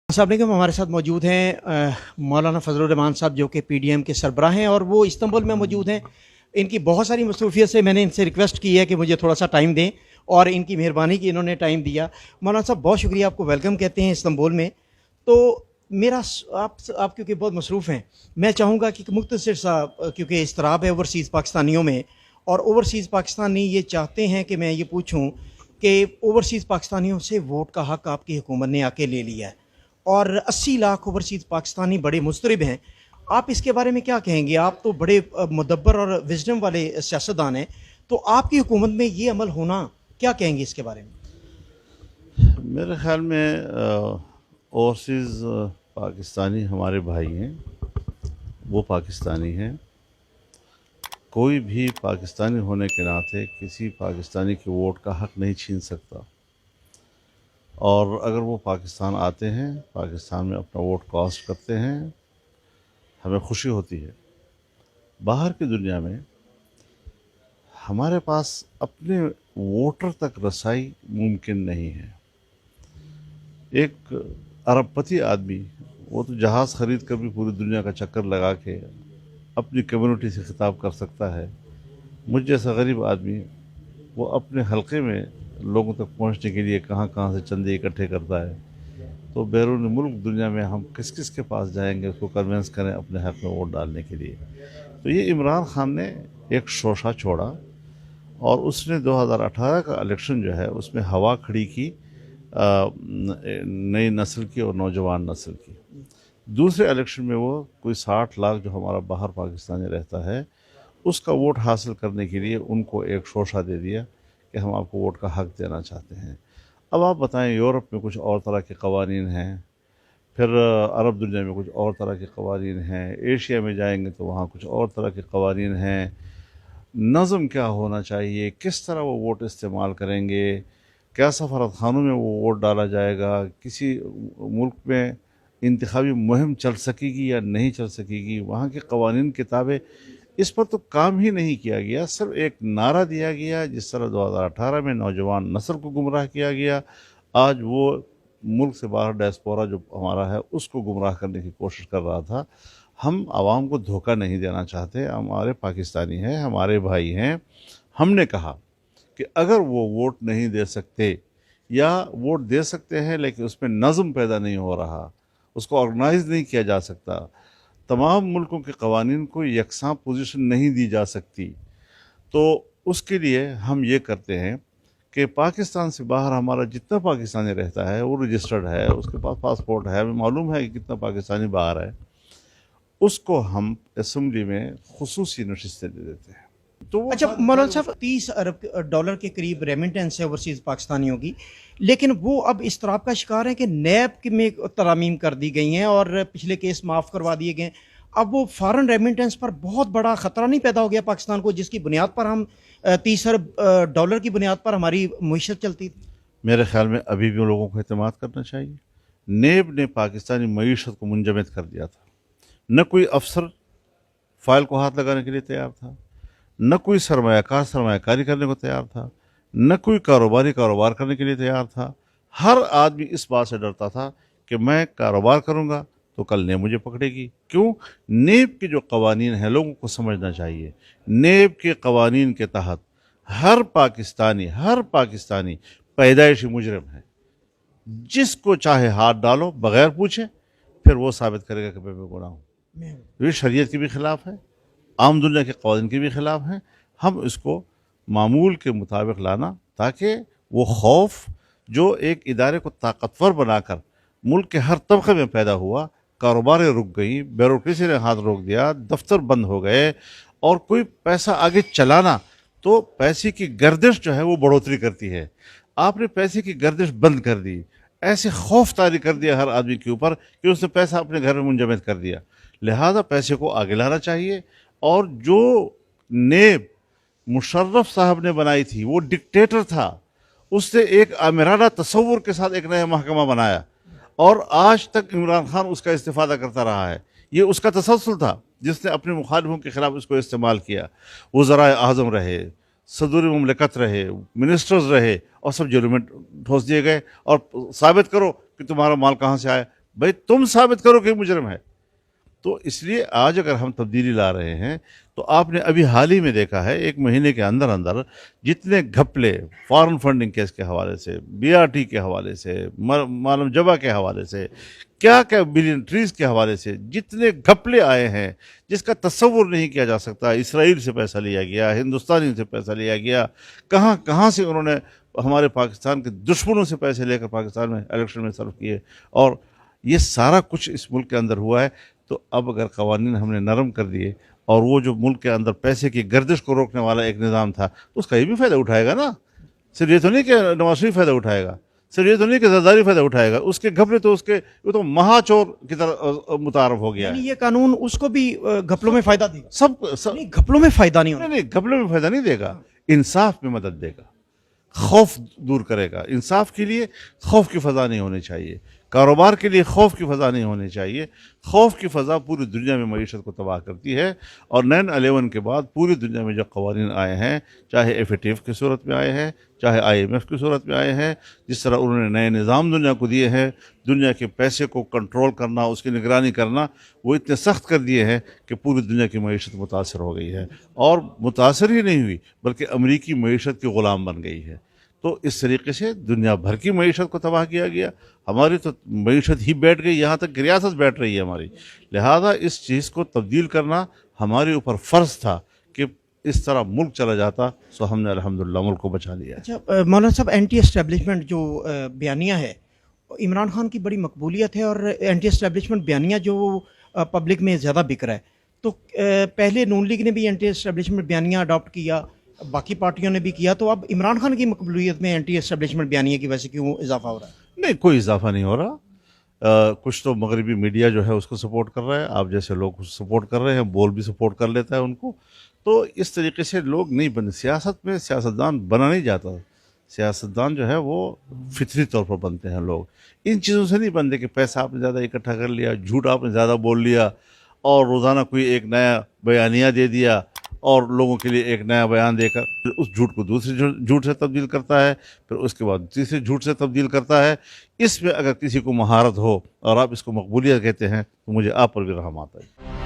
अस्सलाम वालेकुम। हमारे साथ मौजूद हैं मौलाना फजलुर रहमान साहब जो कि पीडीएम के सरबराह हैं और वो इस्तांबुल में मौजूद हैं। इनकी बहुत सारी मसरूफियत से मैंने इनसे रिक्वेस्ट की है कि मुझे थोड़ा सा टाइम दें और इनकी मेहरबानी की इन्होंने टाइम दिया। मौलाना साहब बहुत शुक्रिया, आपको वेलकम कहते हैं इस्तांबुल में। तो मेरा आप क्योंकि बहुत मसरूफ़ हैं, मैं चाहूँगा कि मुख्तसर सा, क्योंकि इस्तराब है ओवरसीज़ पाकिस्तानियों में और ओवरसीज़ पाकिस्तानी ये चाहते हैं कि मैं ये पूछूँ कि ओवरसीज़ पाकिस्तानियों से वोट का हक़ आपकी हुकूमत ने आके ले लिया है और 80 लाख ओवरसीज़ पाकिस्तानी बड़े मुस्तरिब हैं। आप इसके बारे में क्या कहेंगे? आप तो बड़े मुदब्बर और विजडम वाले सियासतदान हैं, तो आपकी हुकूमत में ये अमल होना, क्या कहेंगे इसके बारे में? मेरे ख़्याल में ओवरसीज़ पाकिस्तानी हमारे भाई हैं, वो पाकिस्तानी हैं। कोई भी पाकिस्तानी होने के नाते किसी पाकिस्तानी के वोट का हक़ नहीं छीन सकता, और अगर वो पाकिस्तान आते हैं, पाकिस्तान में अपना वोट कास्ट करते हैं, हमें खुशी होती है। बाहर की दुनिया में हमारे पास अपने वोटर तक रसाई मुमकिन नहीं है। एक अरबपति आदमी, वो तो जहाज़ ख़रीद कर भी पूरी दुनिया का चक्कर लगा के अपनी कम्युनिटी से खिताब कर सकता है। मुझ जैसा गरीब आदमी, वो अपने हलके में लोगों तक पहुंचने के लिए कहाँ कहाँ से चंदे इकट्ठे करता है। तो बैरून मुल्क दुनिया में हम किस किस के पास जाएंगे उसको कन्विंस करें अपने हक़ में वोट डालने के लिए। तो ये इमरान खान ने एक शोशा छोड़ा और उसने 2018 का इलेक्शन जो है उसमें हवा खड़ी की नई नस्ल की और नौजवान नस्ल की। दूसरे इलेक्शन में वो कोई 60 लाख जो हमारा बाहर पाकिस्तानी रहता है उसका वोट हासिल करने के लिए उनको एक शोशा दे दिया कि हम आपको वोट का हक़ देना चाहते हैं। अब आप बताएं, यूरोप में कुछ और तरह के कवानीन हैं, फिर अरब दुनिया में कुछ और तरह के कवानीन हैं, एशिया में जाएंगे तो वहाँ कुछ और तरह के कवानीन हैं। नज़म क्या होना चाहिए, किस तरह वो वोट इस्तेमाल करेंगे, क्या सफारत खानों में वो वोट डाला जाएगा, किसी मुल्क में इंतखाबी मुहिम चल सकेगी या नहीं चल सकेगी, वहाँ के कवानीन किताबें, इस पर तो काम ही नहीं किया गया। सिर्फ एक नारा दिया गया, जिस तरह 2018 में नौजवान नस्ल को गुमराह किया गया, आज वो मुल्क से बाहर डायस्पोरा जो हमारा है उसको गुमराह करने की कोशिश कर रहा था। हम आवाम को धोखा नहीं देना चाहते, हमारे पाकिस्तानी हैं, हमारे भाई हैं। हमने कहा कि अगर वो वोट नहीं दे सकते या वोट दे सकते हैं लेकिन उसमें नज़म पैदा नहीं हो रहा, उसको ऑर्गेनाइज नहीं किया जा सकता, तमाम मुल्कों के कवानीन को यकसां पोजीशन नहीं दी जा सकती, तो उसके लिए हम ये करते हैं कि पाकिस्तान से बाहर हमारा जितना पाकिस्तानी रहता है वो रजिस्टर्ड है, उसके पास पासपोर्ट है, हमें मालूम है कि कितना पाकिस्तानी बाहर है, उसको हम असम्बली में खुसूसी नशिस्तें दे देते हैं। तो वो अच्छा मौलाना साहब, 30 अरब डॉलर के करीब रेमिटेंस है ओवरसीज़ पाकिस्तानियों की, लेकिन वो अब इस तरह का शिकार है कि नैब में तरमीम कर दी गई हैं और पिछले केस माफ़ करवा दिए गए। अब वो फॉरेन रेमिटेंस पर बहुत बड़ा ख़तरा नहीं पैदा हो गया पाकिस्तान को, जिसकी बुनियाद पर हम 30 अरब डॉलर की बुनियाद पर हमारी मईशत चलती थी? मेरे ख्याल में अभी भी लोगों को एतमाद करना चाहिए। नेब ने पाकिस्तानी मईशत को मुंजमद कर दिया था। न कोई अफसर फाइल को हाथ लगाने के लिए तैयार था, न कोई सरमायाकार सरमायाकारी करने को तैयार था, न कोई कारोबारी कारोबार करने के लिए तैयार था। हर आदमी इस बात से डरता था कि मैं कारोबार करूंगा तो कल नेब मुझे पकड़ेगी। क्यों? नेब के जो कवानीन हैं लोगों को समझना चाहिए। नेब के कवानीन के तहत हर पाकिस्तानी पैदाइशी मुजरिम है। जिसको चाहे हाथ डालो बगैर पूछे, फिर वो साबित करेगा कि मैं बेगुनाह हूँ। ये शरीयत के भी ख़िलाफ़ है, आम दुनिया के कानून के भी ख़िलाफ़ हैं। हम इसको मामूल के मुताबिक लाना, ताकि वो खौफ जो एक इदारे को ताकतवर बनाकर मुल्क के हर तबके में पैदा हुआ, कारोबारें रुक गई, ब्यूरोक्रेसी ने हाथ रोक दिया, दफ्तर बंद हो गए, और कोई पैसा आगे चलाना तो पैसे की गर्दिश जो है वो बढ़ोतरी करती है। आपने पैसे की गर्दिश बंद कर दी, ऐसे खौफ तारी कर दिया हर आदमी के ऊपर कि उसने पैसा अपने घर में मुंजमद कर दिया। लिहाजा पैसे को आगे लाना चाहिए। और जो नेब मुशर्रफ साहब ने बनाई थी, वो डिक्टेटर था, उसने एक आमिराना तसव्वुर के साथ एक नया महकमा बनाया और आज तक इमरान खान उसका इस्तेफादा करता रहा है। ये उसका तसलसल था जिसने अपने मुखालिफों के ख़िलाफ़ इसको इस्तेमाल किया। वज़राए आज़म रहे, सदर मुमलिकत रहे, मिनिस्टर्स रहे, और सब जेलों में ठोस दिए गए। और साबित करो कि तुम्हारा माल कहाँ से आया, بھائی تم ثابت کرو کہ مجرم ہے. تو اس لیے آج اگر ہم تبدیلی لا رہے ہیں تو آپ نے ابھی حال ہی میں دیکھا ہے 1 مہینے کے اندر اندر جتنے گھپلے فارن فنڈنگ کیس کے حوالے سے, BRT کے حوالے سے, معلوم جبہ کے حوالے سے, کیا کیا بلین ٹریز کے حوالے سے جتنے گھپلے آئے ہیں جس کا تصور نہیں کیا جا سکتا. اسرائیل سے پیسہ لیا گیا, ہندوستانی سے پیسہ لیا گیا, کہاں کہاں سے انہوں نے ہمارے پاکستان کے دشمنوں سے پیسے لے کر پاکستان میں الیکشن میں صرف کیے, اور یہ سارا کچھ اس ملک کے اندر ہوا ہے. تو اب اگر قوانین ہم نے نرم کر دیے اور وہ جو ملک کے اندر پیسے کی گردش کو روکنے والا ایک نظام تھا تو اس کا یہ بھی فائدہ اٹھائے گا نا. صرف یہ تو نہیں کہ نواز شریف فائدہ اٹھائے گا, صرف یہ تو نہیں کہ زرداری فائدہ اٹھائے گا, اس کے گھپلے تو وہ تو مہا چور کی طرح متعارف ہو گیا ہے. یعنی یہ قانون اس کو بھی گھپلوں میں فائدہ دے گا؟ سب نہیں, گھپلوں میں فائدہ نہیں ہونا. نہیں, گھپلوں میں فائدہ نہیں دے گا, انصاف میں مدد دے گا, خوف دور کرے گا. انصاف کے لیے خوف کی فضا نہیں ہونی چاہیے, کاروبار کے لیے خوف کی فضا نہیں ہونی چاہیے. خوف کی فضا پوری دنیا میں معیشت کو تباہ کرتی ہے. اور 9/11 کے بعد پوری دنیا میں جو قوانین آئے ہیں, چاہے FATF کی صورت میں آئے ہیں, چاہے IMF کی صورت میں آئے ہیں, جس طرح انہوں نے نئے نظام دنیا کو دیے ہیں, دنیا کے پیسے کو کنٹرول کرنا, اس کی نگرانی کرنا, وہ اتنے سخت کر دیے ہیں کہ پوری دنیا کی معیشت متاثر ہو گئی ہے. اور متاثر ہی نہیں ہوئی بلکہ امریکی معیشت کی غلام بن گئی ہے. تو اس طریقے سے دنیا بھر کی معیشت کو تباہ کیا گیا. ہماری تو معیشت ہی بیٹھ گئی, یہاں تک کہ ریاست بیٹھ رہی ہے ہماری. لہذا اس چیز کو تبدیل کرنا ہمارے اوپر فرض تھا کہ اس طرح ملک چلا جاتا, سو ہم نے الحمدللہ ملک کو بچا لیا. اچھا مولانا صاحب, اینٹی اسٹیبلشمنٹ جو بیانیہ ہے, عمران خان کی بڑی مقبولیت ہے, اور اینٹی اسٹیبلشمنٹ بیانیہ جو پبلک میں زیادہ بک رہا ہے. تو پہلے نون لیگ نے بھی اینٹی اسٹیبلشمنٹ بیانیہ اڈاپٹ کیا, باقی پارٹیوں نے بھی کیا, تو اب عمران خان کی مقبولیت میں اینٹی اسٹیبلشمنٹ بیانیہ کی وجہ سے کیوں اضافہ ہو رہا ہے؟ نہیں, کوئی اضافہ نہیں ہو رہا. کچھ تو مغربی میڈیا جو ہے اس کو سپورٹ کر رہا ہے, آپ جیسے لوگ سپورٹ کر رہے ہیں, بول بھی سپورٹ کر لیتا ہے ان کو. تو اس طریقے سے لوگ نہیں بنے. سیاست میں سیاستدان بنا نہیں جاتا. سیاستدان جو ہے وہ فطری طور پر بنتے ہیں. لوگ ان چیزوں سے نہیں بنتے کہ پیسہ آپ نے زیادہ اکٹھا کر لیا, جھوٹ آپ نے زیادہ بول لیا, اور روزانہ کوئی ایک نیا بیانیہ دے دیا, اور لوگوں کے لیے ایک نیا بیان دے کر پھر اس جھوٹ کو دوسرے جھوٹ سے تبدیل کرتا ہے, پھر اس کے بعد تیسرے جھوٹ سے تبدیل کرتا ہے. اس میں اگر کسی کو مہارت ہو اور آپ اس کو مقبولیت کہتے ہیں تو مجھے آپ پر بھی رحم آتا ہے.